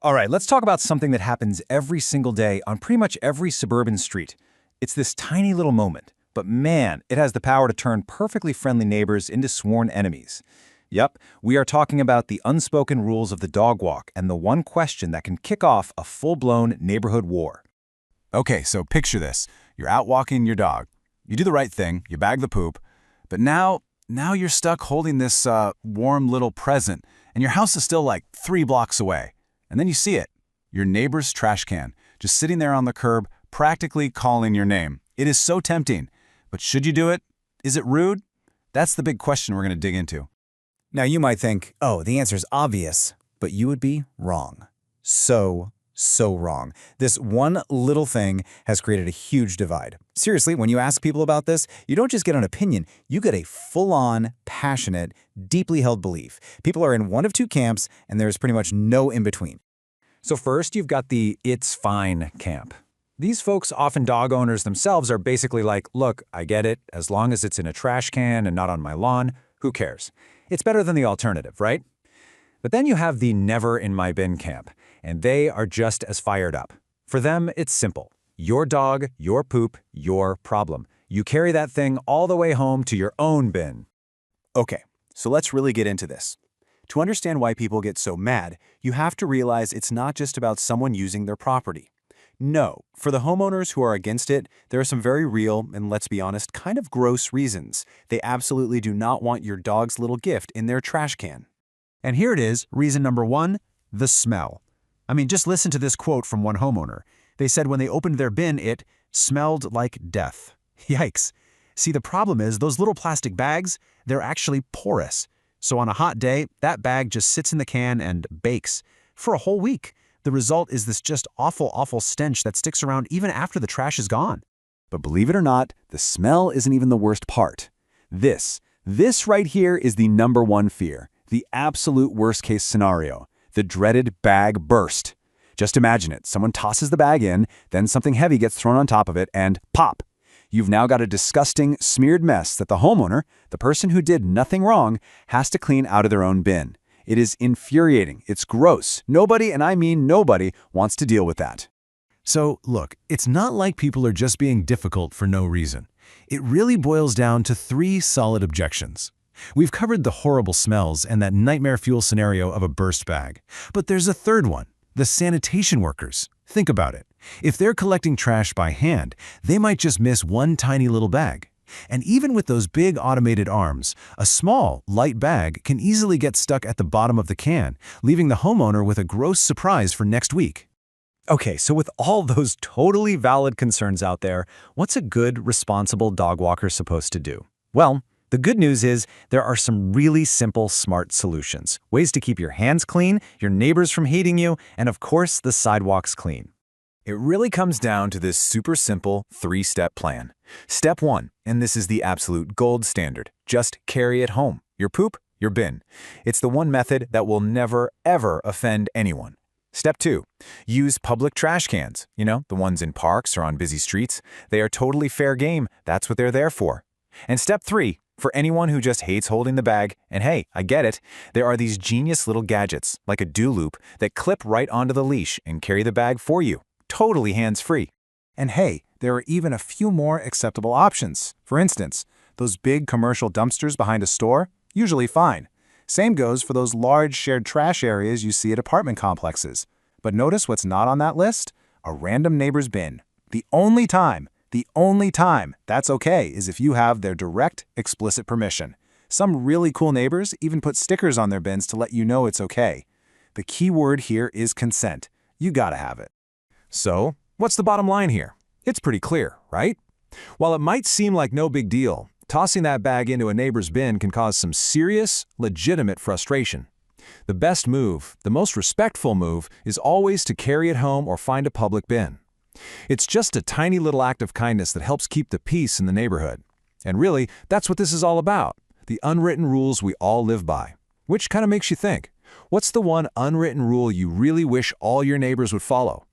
All right, let's talk about something that happens every single day on pretty much every suburban street. It's this tiny little moment, but man, it has the power to turn perfectly friendly neighbors into sworn enemies. Yep, we are talking about the unspoken rules of the dog walk and the one question that can kick off a full-blown neighborhood war. Okay, so picture this. You're out walking your dog. You do the right thing, you bag the poop, but now you're stuck holding this warm little present, and your house is still like 3 blocks away. And then you see it, your neighbor's trash can, just sitting there on the curb, practically calling your name. It is so tempting. But should you do it? Is it rude? That's the big question we're going to dig into. Now you might think, oh, the answer's obvious, but you would be wrong. So wrong. This one little thing has created a huge divide. Seriously, when you ask people about this, you don't just get an opinion, you get a full-on, passionate, deeply held belief. People are in one of two camps, and there's pretty much no in-between. So first, you've got the "it's fine" camp. These folks, often dog owners themselves, are basically like, look, I get it, as long as it's in a trash can and not on my lawn, who cares? It's better than the alternative, right? But then you have the "never in my bin" camp, and they are just as fired up. For them, it's simple. Your dog, your poop, your problem. You carry that thing all the way home to your own bin. Okay, so let's really get into this. To understand why people get so mad, you have to realize it's not just about someone using their property. No, for the homeowners who are against it, there are some very real and, let's be honest, kind of gross reasons. They absolutely do not want your dog's little gift in their trash can. And here it is, reason number 1, the smell. I mean, just listen to this quote from one homeowner. They said when they opened their bin, it smelled like death. Yikes. See, the problem is those little plastic bags, they're actually porous. So on a hot day, that bag just sits in the can and bakes for a whole week. The result is this just awful stench that sticks around even after the trash is gone. But believe it or not, the smell isn't even the worst part. This right here is the number 1 fear, the absolute worst-case scenario, the dreaded bag burst. Just imagine it. Someone tosses the bag in, then something heavy gets thrown on top of it, and pop! You've now got a disgusting, smeared mess that the homeowner, the person who did nothing wrong, has to clean out of their own bin. It is infuriating. It's gross. Nobody, and I mean nobody, wants to deal with that. So, look, it's not like people are just being difficult for no reason. It really boils down to 3 solid objections. We've covered the horrible smells and that nightmare fuel scenario of a burst bag. But there's a third one, the sanitation workers. Think about it. If they're collecting trash by hand, they might just miss one tiny little bag. And even with those big automated arms, a small, light bag can easily get stuck at the bottom of the can, leaving the homeowner with a gross surprise for next week. Okay, so with all those totally valid concerns out there, what's a good, responsible dog walker supposed to do? Well, the good news is there are some really simple, smart solutions. Ways to keep your hands clean, your neighbors from hating you, and of course, the sidewalks clean. It really comes down to this super simple 3-step plan. Step 1, and this is the absolute gold standard, just carry it home. Your poop, your bin. It's the one method that will never, ever offend anyone. Step 2, use public trash cans. You know, the ones in parks or on busy streets. They are totally fair game. That's what they're there for. And step 3, for anyone who just hates holding the bag, and hey, I get it, there are these genius little gadgets, like a do loop, that clip right onto the leash and carry the bag for you. Totally hands-free. And hey, there are even a few more acceptable options. For instance, those big commercial dumpsters behind a store, usually fine. Same goes for those large shared trash areas you see at apartment complexes. But notice what's not on that list? A random neighbor's bin. The only time that's okay is if you have their direct, explicit permission. Some really cool neighbors even put stickers on their bins to let you know it's okay. The key word here is consent. You gotta have it. So, what's the bottom line here? It's pretty clear, right? While it might seem like no big deal, tossing that bag into a neighbor's bin can cause some serious, legitimate frustration. The best move, the most respectful move, is always to carry it home or find a public bin. It's just a tiny little act of kindness that helps keep the peace in the neighborhood. And really, that's what this is all about, the unwritten rules we all live by. Which kind of makes you think, what's the one unwritten rule you really wish all your neighbors would follow?